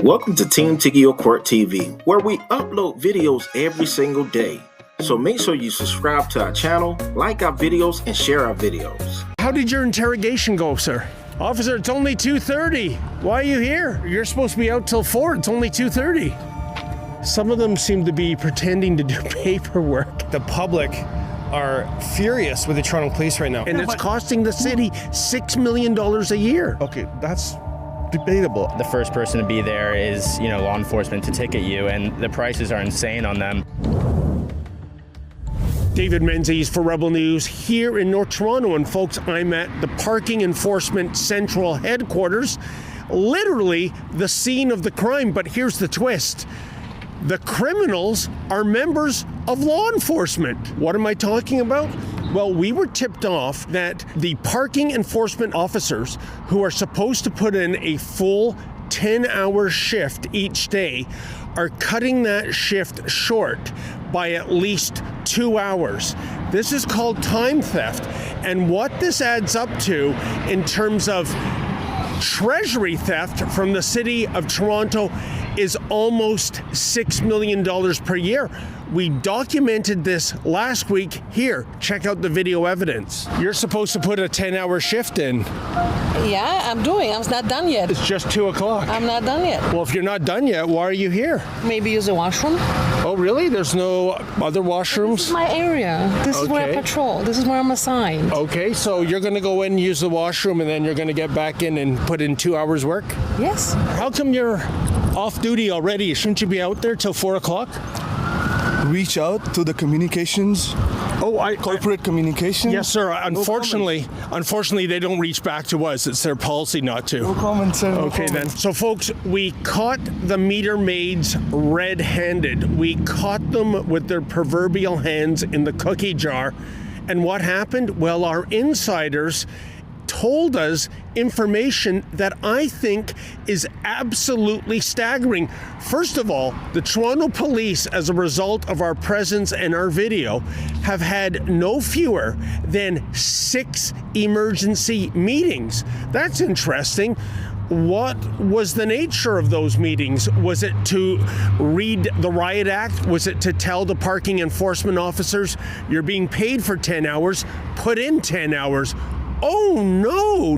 Welcome to Team Tiggio Court TV, where we upload videos every single day. So make sure you subscribe to our channel, like our videos, and share our videos. How did your interrogation go, sir? Officer, it's only 2:30. Why are you here? You're supposed to be out till 4. It's only 2:30. Some of them seem to be pretending to do paperwork. The public are furious with the Toronto Police right now. And it's costing the city $6 million a year. Okay, that's debatable. The first person to be there is, law enforcement to ticket you, and the prices are insane on them. David Menzies for Rebel News here in North Toronto. And folks, I'm at the Parking Enforcement Central Headquarters, literally the scene of the crime. But here's the twist. The criminals are members of law enforcement. What am I talking about? Well, we were tipped off that the parking enforcement officers who are supposed to put in a full 10-hour shift each day are cutting that shift short by at least 2 hours. This is called time theft. And what this adds up to in terms of treasury theft from the city of Toronto is almost $6 million per year. We documented this last week. Here, check out the video evidence. You're supposed to put a 10-hour shift in. Yeah, I'm doing. I'm not done yet. It's just 2 o'clock. I'm not done yet. Well, if you're not done yet, why are you here? Maybe use the washroom. Oh, really? There's no other washrooms? This is my area. This is where I patrol. This is where I'm assigned. Okay, so you're going to go in, use the washroom, and then you're going to get back in and put in 2 hours work? Yes. How come you're off duty already? Shouldn't you be out there till 4 o'clock? Reach out to the communications. Corporate communication. Yes, sir. Unfortunately, they don't reach back to us. It's their policy not to. No comment, sir. Okay, then. So, folks, we caught the meter maids red-handed. We caught them with their proverbial hands in the cookie jar. And what happened? Well, our insiders told us information that I think is absolutely staggering. First of all, the Toronto Police, as a result of our presence and our video, have had no fewer than 6 emergency meetings. That's interesting. What was the nature of those meetings? Was it to read the Riot Act? Was it to tell the parking enforcement officers, you're being paid for 10 hours, put in 10 hours? Oh, no.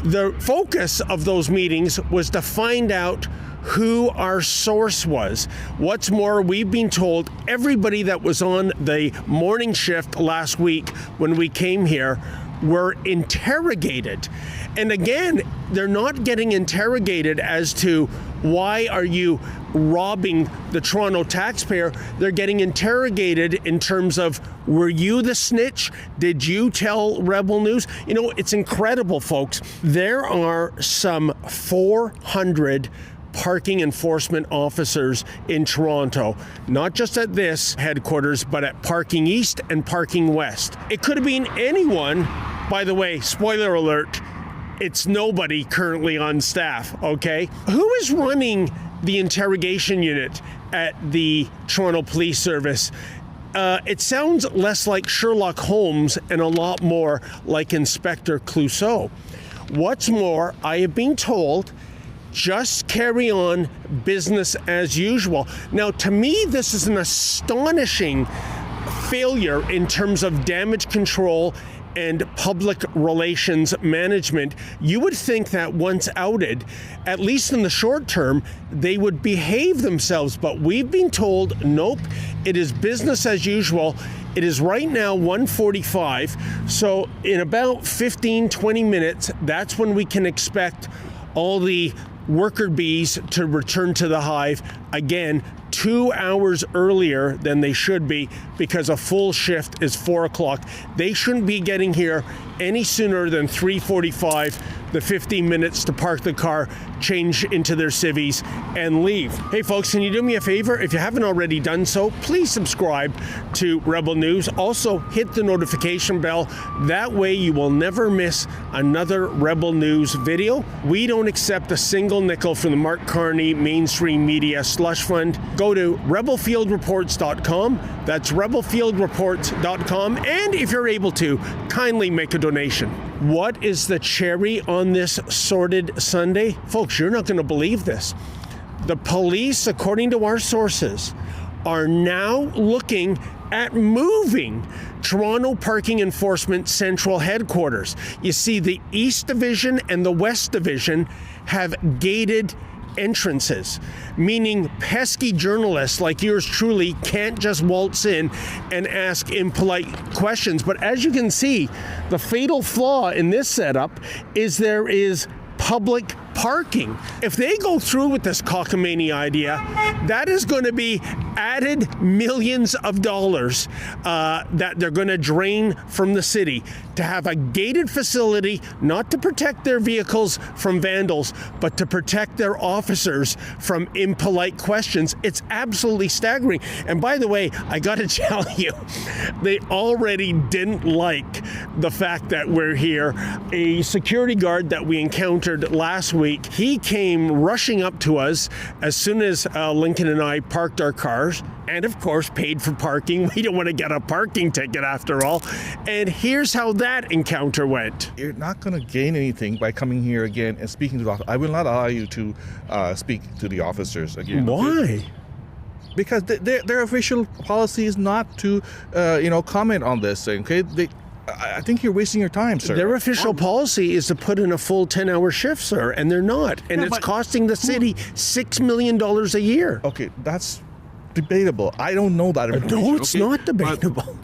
The focus of those meetings was to find out who our source was. What's more, we've been told everybody that was on the morning shift last week when we came here were interrogated. And again, they're not getting interrogated as to why are you robbing the Toronto taxpayer. They're getting interrogated in terms of, were you the snitch? Did you tell Rebel News? It's incredible, folks. There are some 400 parking enforcement officers in Toronto, not just at this headquarters, but at Parking East and Parking West. It could have been anyone. By the way, spoiler alert, it's nobody currently on staff, okay? Who is running the interrogation unit at the Toronto Police Service? It sounds less like Sherlock Holmes and a lot more like Inspector Clouseau. What's more, I have been told, just carry on business as usual. Now, to me, this is an astonishing failure in terms of damage control and public relations management. You would think that once outed, at least in the short term, they would behave themselves. But we've been told, nope, it is business as usual. It is right now 1:45. So in about 15-20 minutes, that's when we can expect all the worker bees to return to the hive. Again, 2 hours earlier than they should be, because a full shift is 4 o'clock. They shouldn't be getting here any sooner than 3:45, the 15 minutes to park the car, change into their civvies, and leave. Hey folks, can you do me a favor? If you haven't already done so, please subscribe to Rebel News. Also, hit the notification bell. That way you will never miss another Rebel News video. We don't accept a single nickel from the Mark Carney mainstream media slush fund. Go to rebelfieldreports.com. That's rebelfieldreports.com. And if you're able to, kindly make a donation. What is the cherry on this sordid Sunday? Folks, you're not going to believe this. The police, according to our sources, are now looking at moving Toronto Parking Enforcement Central Headquarters. You see, the East Division and the West Division have gated entrances, meaning pesky journalists like yours truly can't just waltz in and ask impolite questions. But as you can see, the fatal flaw in this setup is there is public parking. If they go through with this cockamamie idea, that is going to be added millions of dollars that they're going to drain from the city to have a gated facility, not to protect their vehicles from vandals, but to protect their officers from impolite questions. It's absolutely staggering. And by the way, I got to tell you, they already didn't like the fact that we're here. A security guard that we encountered last week, he came rushing up to us as soon as Lincoln and I parked our cars, and of course paid for parking. We don't want to get a parking ticket after all. And here's how that encounter went. You're not going to gain anything by coming here again and speaking to the officer. I will not allow you to speak to the officers again. Why? Because their official policy is not to, comment on this thing. Okay, I think you're wasting your time, sir. Their official policy is to put in a full 10-hour shift, sir, and they're not. And it's costing the city $6 million a year. Okay, that's debatable. I don't know that information. No, it's not debatable.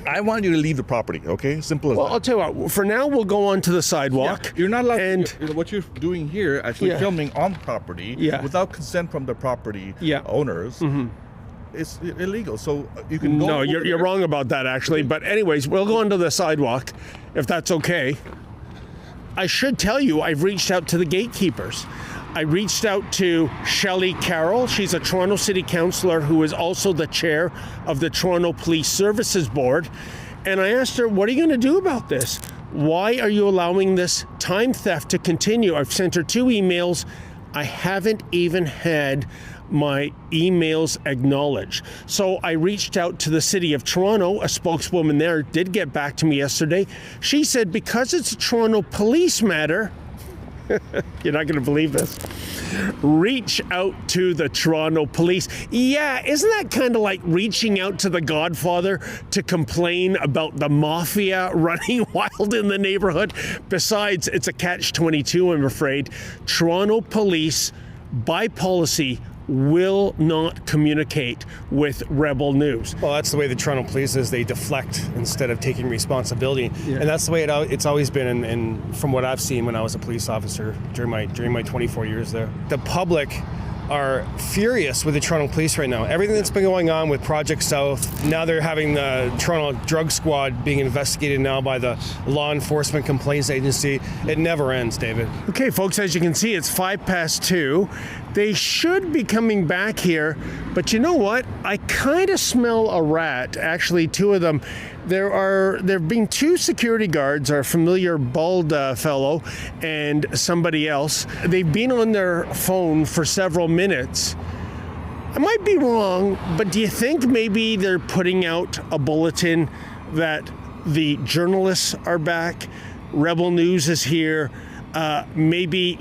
I want you to leave the property, okay? Simple as Well, that. I'll tell you what, for now, we'll go onto the sidewalk. Yeah, you're not allowed And what you're doing here, actually filming on property without consent from the property owners. Mm-hmm. It's illegal, so you can go. No, you're wrong about that, actually. But anyways, we'll go onto the sidewalk, if that's okay. I should tell you, I've reached out to the gatekeepers. I reached out to Shelley Carroll. She's a Toronto City Councillor who is also the chair of the Toronto Police Services Board. And I asked her, what are you going to do about this? Why are you allowing this time theft to continue? I've sent her 2 emails. I haven't even had my emails acknowledged. So I reached out to the City of Toronto. A spokeswoman there did get back to me yesterday. She said because it's a Toronto police matter, you're not going to believe this, reach out to the Toronto police. Yeah, isn't that kind of like reaching out to the Godfather to complain about the mafia running wild in the neighborhood? Besides, it's a catch-22, I'm afraid. Toronto police, by policy, will not communicate with Rebel News. Well, that's the way the Toronto police is. They deflect instead of taking responsibility. And that's the way it's always been, and from what I've seen when I was a police officer during my 24 years there. The public are furious with the Toronto police right now. Everything that's been going on with Project South, now they're having the Toronto Drug Squad being investigated now by the Law Enforcement Complaints Agency. It never ends, David. Okay, folks, as you can see, it's 2:05. They should be coming back here, but you know what? I kind of smell a rat, actually 2 of them. There have been 2 security guards, our familiar bald fellow and somebody else. They've been on their phone for several minutes. I might be wrong, but do you think maybe they're putting out a bulletin that the journalists are back, Rebel News is here, maybe,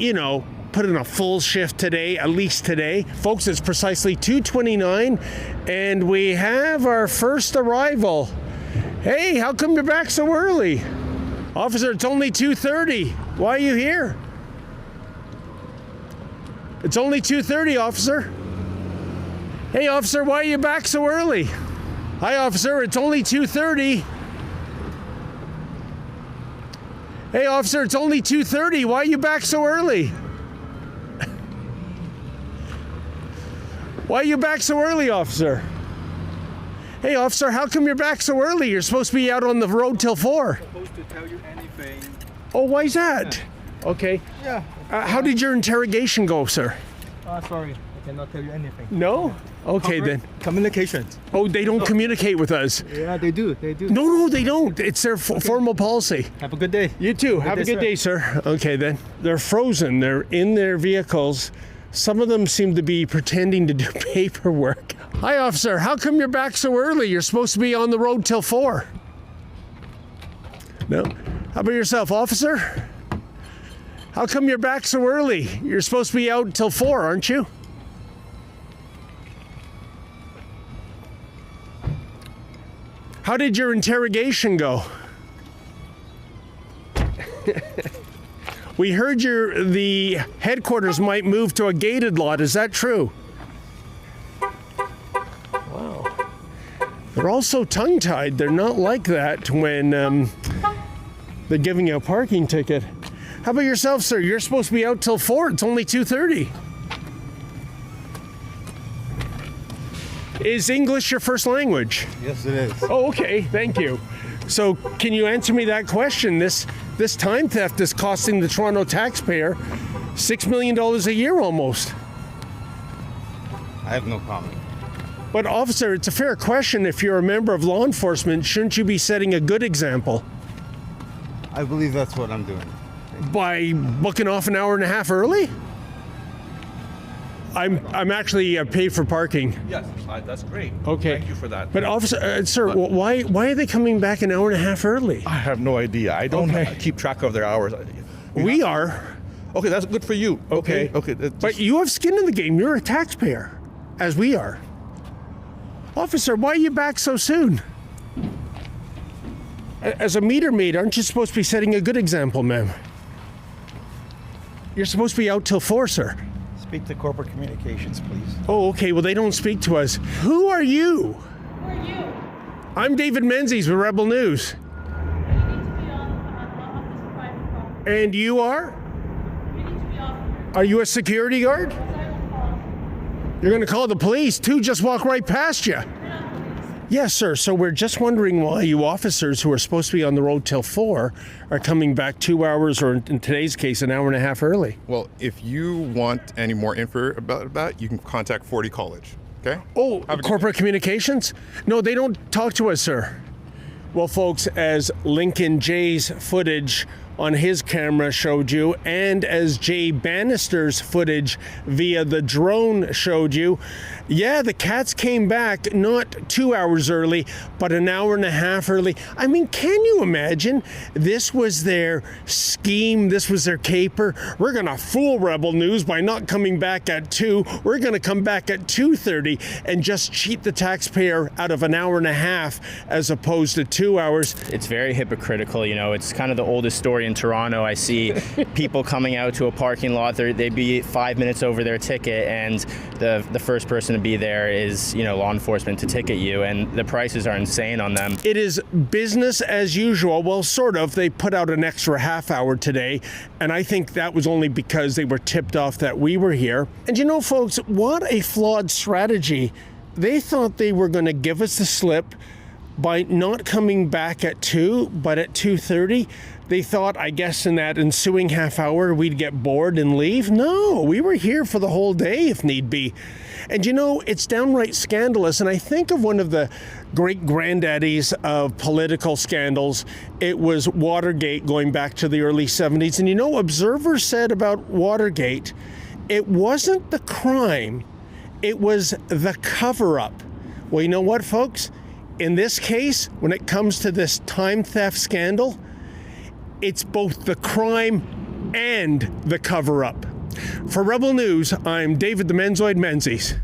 put in a full shift today, at least today. Folks, it's precisely 2:29, and we have our first arrival. Hey, how come you're back so early? Officer, it's only 2:30. Why are you here? It's only 2:30, officer. Hey, officer, why are you back so early? Hi, officer, it's only 2:30. Hey, officer, it's only 2:30. Why are you back so early? Why are you back so early, officer? Hey, officer, how come you're back so early? You're supposed to be out on the road till 4. I'm supposed to tell you anything. Oh, why's that? Yeah. Okay. Yeah. How did your interrogation go, sir? Sorry, I cannot tell you anything. No? Okay, then. Communications. Oh, they don't communicate with us. Yeah, they do. No, they don't. It's their formal policy. Have a good day. You too. Have a good day, sir. Okay, then. They're frozen. They're in their vehicles. Some of them seem to be pretending to do paperwork. Hi, officer. How come you're back so early? You're supposed to be on the road till 4. No? How about yourself, officer? How come you're back so early? You're supposed to be out till 4, aren't you? How did your interrogation go? We heard the headquarters might move to a gated lot. Is that true? Wow. They're also tongue-tied. They're not like that when they're giving you a parking ticket. How about yourself, sir? You're supposed to be out till 4. It's only 2:30. Is English your first language? Yes, it is. Oh, okay. Thank you. So can you answer me that question? This time theft is costing the Toronto taxpayer $6 million a year almost. I have no comment. But officer, it's a fair question. If you're a member of law enforcement, shouldn't you be setting a good example? I believe that's what I'm doing. By booking off an hour and a half early? I'm actually paid for parking. Yes, that's great. Okay. Thank you for that. But officer, sir, why are they coming back an hour and a half early? I have no idea. I don't keep track of their hours. We are. Okay, that's good for you. Okay. But you have skin in the game. You're a taxpayer, as we are. Officer, why are you back so soon? As a meter maid, aren't you supposed to be setting a good example, ma'am? You're supposed to be out till 4, sir. Speak to corporate communications, please. Oh, okay. Well, they don't speak to us. Who are you? Who are you? I'm David Menzies with Rebel News. You need to be off this private property. And you are? You need to be off here. Are you a security guard? Yes, I will call. You're going to call the police. 2 just walk right past you. You're not police. Yes, sir. So we're just wondering why you officers who are supposed to be on the road till 4 are coming back 2 hours, or in today's case, an hour and a half early. Well, if you want any more info about that, you can contact 40 College, okay? Oh, corporate communications? No, they don't talk to us, sir. Well, folks, as Lincoln Jay's footage on his camera showed you, and as Jay Bannister's footage via the drone showed you, yeah, the cats came back not 2 hours early, but an hour and a half early. I mean, can you imagine? This was their scheme. This was their caper. We're going to fool Rebel News by not coming back at 2. We're going to come back at 2:30 and just cheat the taxpayer out of an hour and a half as opposed to 2 hours. It's very hypocritical. You know, it's kind of the oldest story in Toronto. I see people coming out to a parking lot. They'd be 5 minutes over their ticket, and the first person to be there is, you know, law enforcement to ticket you, and the prices are insane on them. It is business as usual. Well, sort of. They put out an extra half hour today, and I think that was only because they were tipped off that we were here. And you know, folks, what a flawed strategy. They thought they were going to give us the slip by not coming back at 2, but at 2:30. They thought, I guess, in that ensuing half hour, we'd get bored and leave. No, we were here for the whole day if need be. And you know, it's downright scandalous. And I think of one of the great granddaddies of political scandals. It was Watergate going back to the early 70s. And you know, observers said about Watergate, it wasn't the crime, it was the cover-up. Well, you know what, folks? In this case, when it comes to this time theft scandal, it's both the crime and the cover-up. For Rebel News, I'm David the Menzoid Menzies.